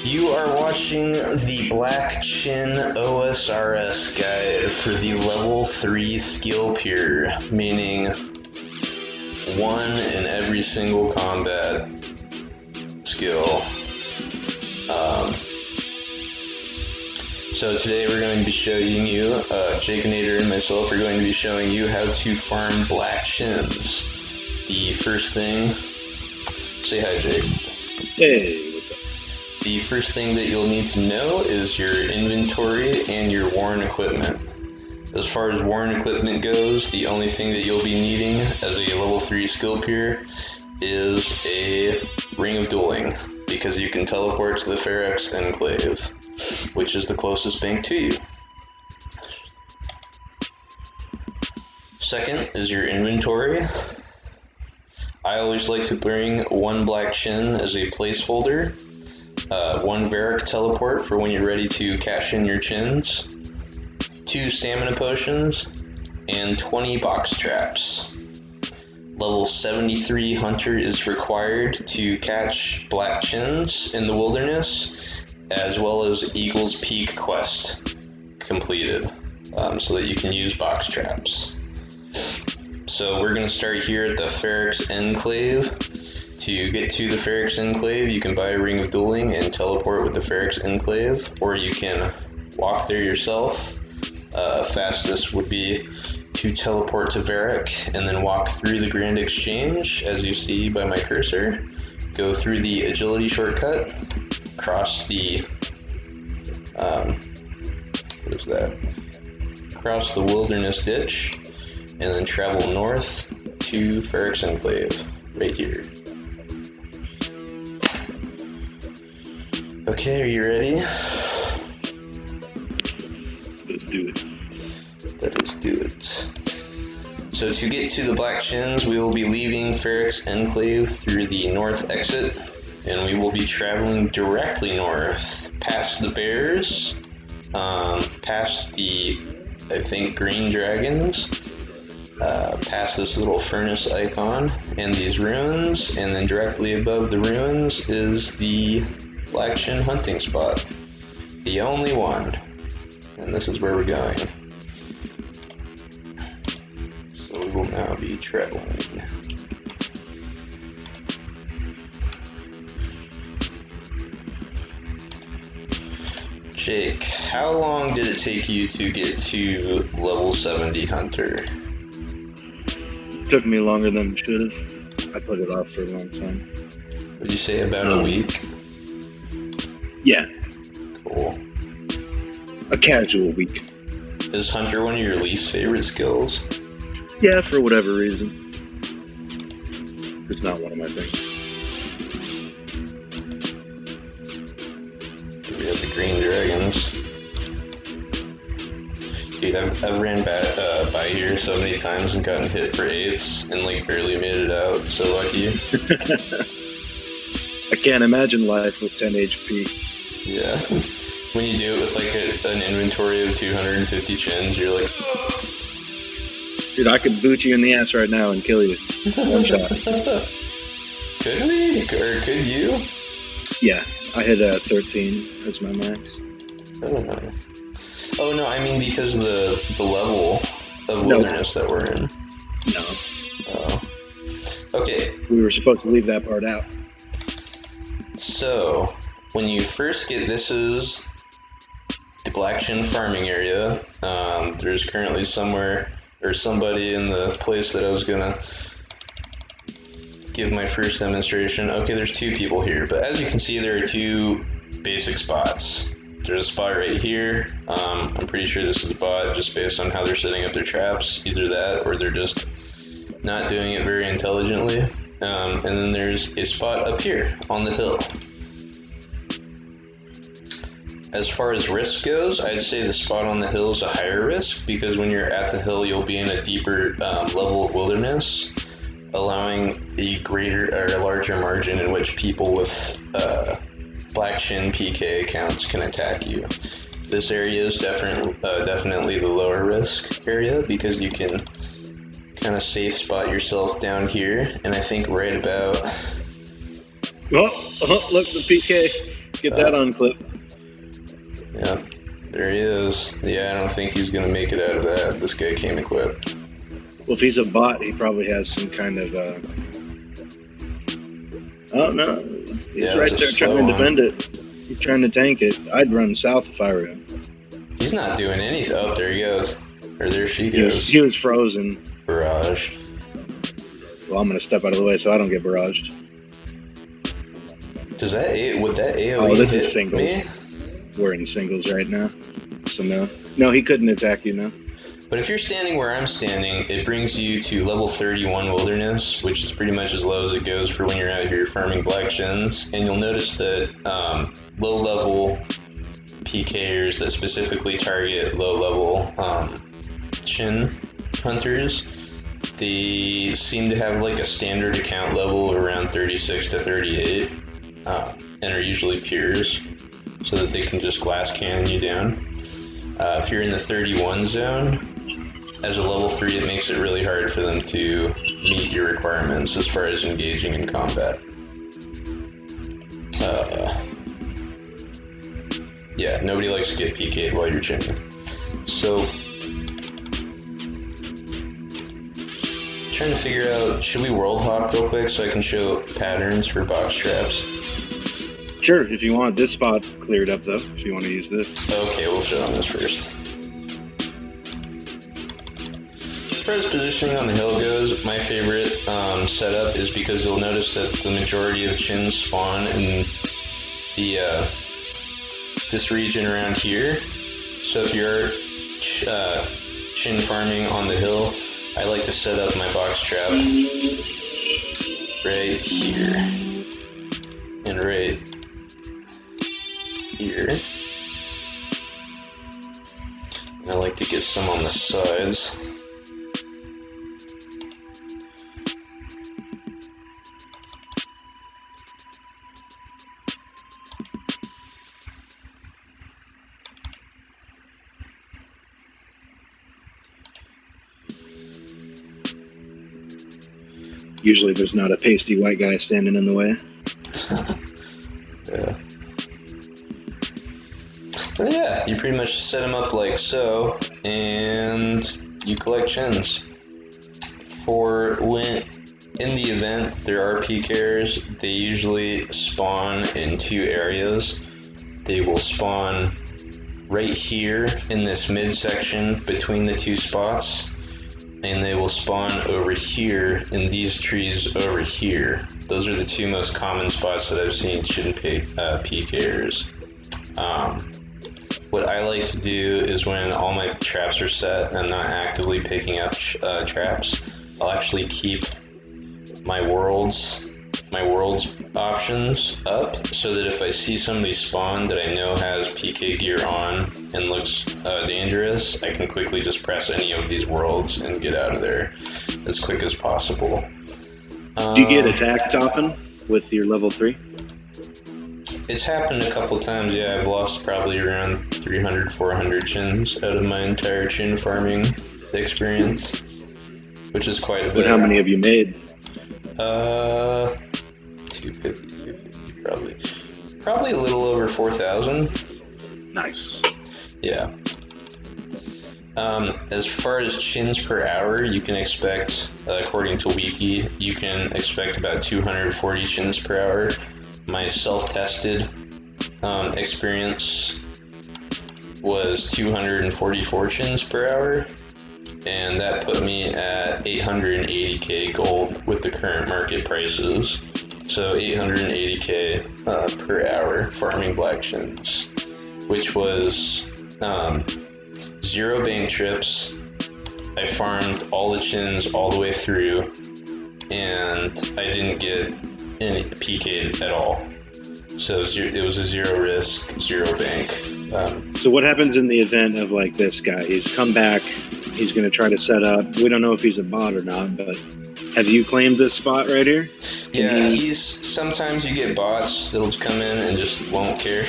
You are watching the Black Chin OSRS guide for the level 3 skill peer, meaning 1 in every single combat skill. So today we're going to be showing you, Jaikanatar and myself are going to be showing you how to farm Black Chins. The first thing, say hi Jake. Hey, what's up? The first thing that you'll need to know is your inventory and your worn equipment. As far as worn equipment goes, the only thing that you'll be needing as a level 3 skill peer is a Ring of Dueling, because you can teleport to the Ferex Enclave, which is the closest bank to you. Second is your inventory. I always like to bring 1 Black Chin as a placeholder, 1 Varric teleport for when you're ready to cash in your chins, 2 stamina potions, and 20 box traps. Level 73 Hunter is required to catch Black Chins in the wilderness, as well as Eagle's Peak quest completed, so that you can use box traps. So we're going to start here at the Ferex Enclave. To get to the Ferex Enclave, you can buy a Ring of Dueling and teleport with the Ferex Enclave, or you can walk there yourself. Fastest would be to teleport to Varric and then walk through the Grand Exchange, as you see by my cursor. Go through the agility shortcut, cross the cross the wilderness ditch, and then travel north to Ferex Enclave, right here. Okay, are you ready? Let's do it. Let's do it. So to get to the Black Chins, we will be leaving Ferex Enclave through the north exit, and we will be traveling directly north, past the bears, past the, I think, green dragons, past this little furnace icon, and these ruins, and then directly above the ruins is the Black Chin hunting spot. The only one. And this is where we're going. So we will now be traveling. Jake, how long did it take you to get to level 70 Hunter? It took me longer than it should have. I put it off for a long time. Would you say about a week? Yeah. Cool. A casual week. Is Hunter one of your least favorite skills? Yeah, for whatever reason. It's not one of my things. We have the green dragons. Dude, I've ran by here so many times and gotten hit for 8s and like barely made it out. So lucky. I can't imagine life with 10 HP. Yeah. When you do it with like an inventory of 250 chins, you're like, ugh. Dude, I could boot you in the ass right now and kill you. One shot. Could we? Or could you? Yeah, I hit 13 as my max. Oh. Oh no, I mean because of the level of wilderness that we're in. No. Oh. Okay. We were supposed to leave that part out. So, when you first get, this is the Black Chin farming area. There's currently somebody in the place that I was gonna give my first demonstration. Okay, there's 2 people here, but as you can see, there are 2 basic spots. There's a spot right here. I'm pretty sure this is a bot just based on how they're setting up their traps. Either that or they're just not doing it very intelligently. And then there's a spot up here on the hill. As far as risk goes, I'd say the spot on the hill is a higher risk, because when you're at the hill, you'll be in a deeper level of wilderness, allowing a larger margin in which people with Black Chin PK accounts can attack you. This area is definitely the lower risk area, because you can kind of safe spot yourself down here, and I think right about... Oh, look, the PK. Get that on clip. Yeah, there he is. Yeah, I don't think he's gonna make it out of that. This guy came equipped. Well, if he's a bot, he probably has some kind of. Oh no, he's right there trying to defend it. He's trying to tank it. I'd run south if I were him. He's not doing anything. Oh, there he goes. Or there she goes. He was frozen. Barrage. Well, I'm gonna step out of the way so I don't get barraged. Would that AoE Oh, this hit is singles. me? We're in singles right now, so no. No, he couldn't attack you now. But if you're standing where I'm standing, it brings you to level 31 wilderness, which is pretty much as low as it goes for when you're out here farming black chins. And you'll notice that low-level PKers that specifically target low-level chin hunters, they seem to have like a standard account level of around 36 to 38, and are usually pures, so that they can just glass cannon you down. If you're in the 31 zone, as a level 3, it makes it really hard for them to meet your requirements as far as engaging in combat. Yeah, nobody likes to get PK'd while you're chinning. So, trying to figure out, should we world hop real quick so I can show patterns for box traps? Sure, if you want this spot cleared up though, if you want to use this. Okay, we'll show them this first. As far as positioning on the hill goes, my favorite setup is because you'll notice that the majority of chins spawn in the this region around here. So if you're chin farming on the hill, I like to set up my box trap right here and right here. And I like to get some on the sides. Usually there's not a pasty white guy standing in the way. Yeah. Well, yeah, you pretty much set them up like so, and you collect chins. For when in the event there are PKers, they usually spawn in 2 areas. They will spawn right here in this midsection between the 2 spots, and they will spawn over here in these trees over here. Those are the 2 most common spots that I've seen chin PKers. What I like to do is when all my traps are set and I'm not actively picking up traps, I'll actually keep my worlds options up, so that if I see somebody spawn that I know has PK gear on and looks dangerous, I can quickly just press any of these worlds and get out of there as quick as possible. Do you get attacked often with your level 3? It's happened a couple times, yeah. I've lost probably around 300, 400 chins out of my entire chin farming experience, which is quite a bit. But how many have you made? 250 probably a little over 4,000. Nice. Yeah. As far as chins per hour, you can expect, according to Wiki, you can expect about 240 chins per hour. My self-tested experience was 244 chins per hour, and that put me at 880k gold with the current market prices. So 880k per hour farming black chins, which was 0 bank trips. I farmed all the chins all the way through, and I didn't get any PK'd at all. So it was a 0 risk, 0 bank. So what happens in the event of like this guy? He's come back, he's going to try to set up. We don't know if he's a bot or not, but have you claimed this spot right here? Yeah, sometimes you get bots that'll come in and just won't care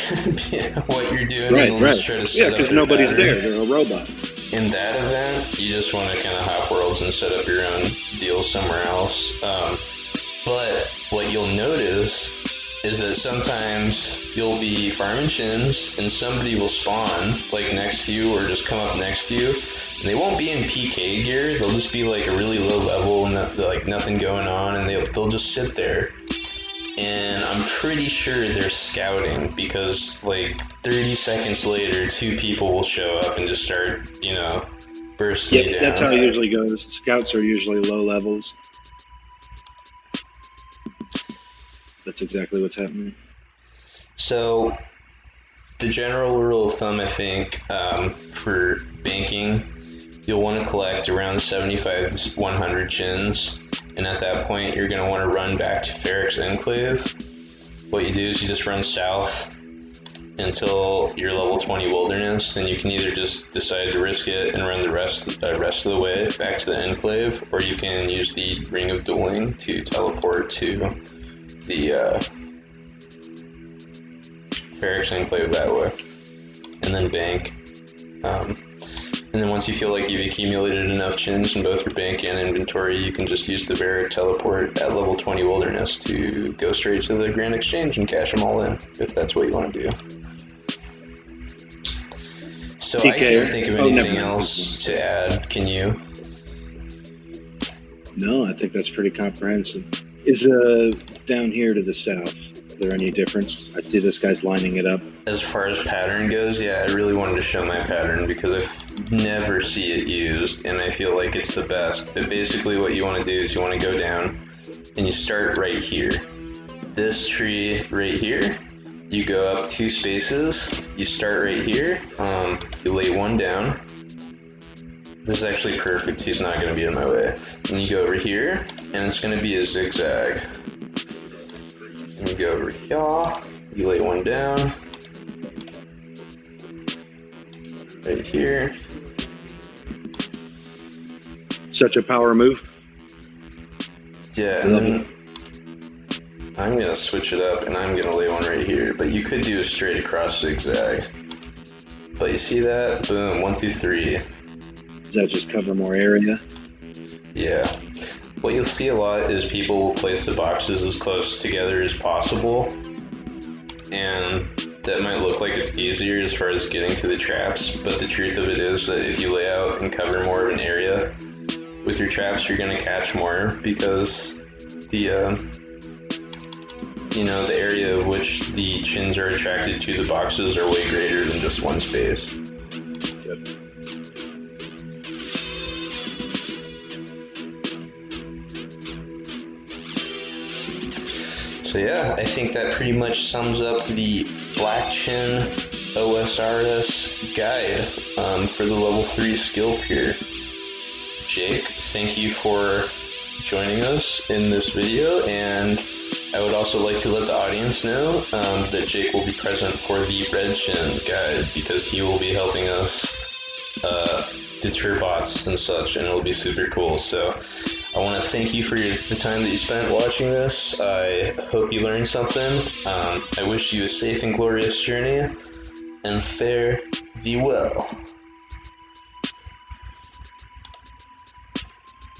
what you're doing. Right, and right. Just try to set up because their nobody's pattern. there. They're a robot. In that event, you just want to kind of hop worlds and set up your own deal somewhere else. But what you'll notice is that sometimes you'll be farming chins and somebody will spawn like next to you or just come up next to you, and they won't be in PK gear. They'll just be like a really low level and like nothing going on, and they'll just sit there. And I'm pretty sure they're scouting, because like 30 seconds later, 2 people will show up and just start, bursting you down. That's how it usually goes. Scouts are usually low levels. That's exactly what's happening. So, the general rule of thumb, I think, for banking, you'll want to collect around 75 to 100 chins. And at that point, you're going to want to run back to Ferrix Enclave. What you do is you just run south until you're level 20 Wilderness, and you can either just decide to risk it and run the rest of the way back to the Enclave, or you can use the Ring of Dueling to teleport to the Ferrix Enclave that way, and then bank. And then once you feel like you've accumulated enough chins in both your bank and inventory, you can just use the Varric teleport at level 20 Wilderness to go straight to the Grand Exchange and cash them all in, if that's what you want to do. So I can't think of anything else to add. Can you? No, I think that's pretty comprehensive. Is down here to the south, is there any difference? I see this guy's lining it up. As far as pattern goes, yeah, I really wanted to show my pattern because I never see it used, and I feel like it's the best. But basically what you want to do is you want to go down and you start right here. This tree right here, you go up 2 spaces, you start right here, you lay 1 down. This is actually perfect, he's not going to be in my way. And you go over here, and it's going to be a zigzag. And you go over here, you lay 1 down. Right here. Such a power move. Yeah, and then I'm going to switch it up, and I'm going to lay 1 right here. But you could do a straight across zigzag. But you see that? Boom, 1, 2, 3. Does that just cover more area? Yeah. What you'll see a lot is people will place the boxes as close together as possible, and that might look like it's easier as far as getting to the traps, but the truth of it is that if you lay out and cover more of an area with your traps, you're going to catch more, because the area of which the chins are attracted to the boxes are way greater than just 1 space. Yep. So yeah, I think that pretty much sums up the Black Chin OSRS guide for the level 3 skill peer. Jake, thank you for joining us in this video, and I would also like to let the audience know that Jake will be present for the Red Chin guide, because he will be helping us deter bots and such, and it'll be super cool. So I want to thank you for the time that you spent watching this. I hope you learned something. I wish you a safe and glorious journey, and fare thee well.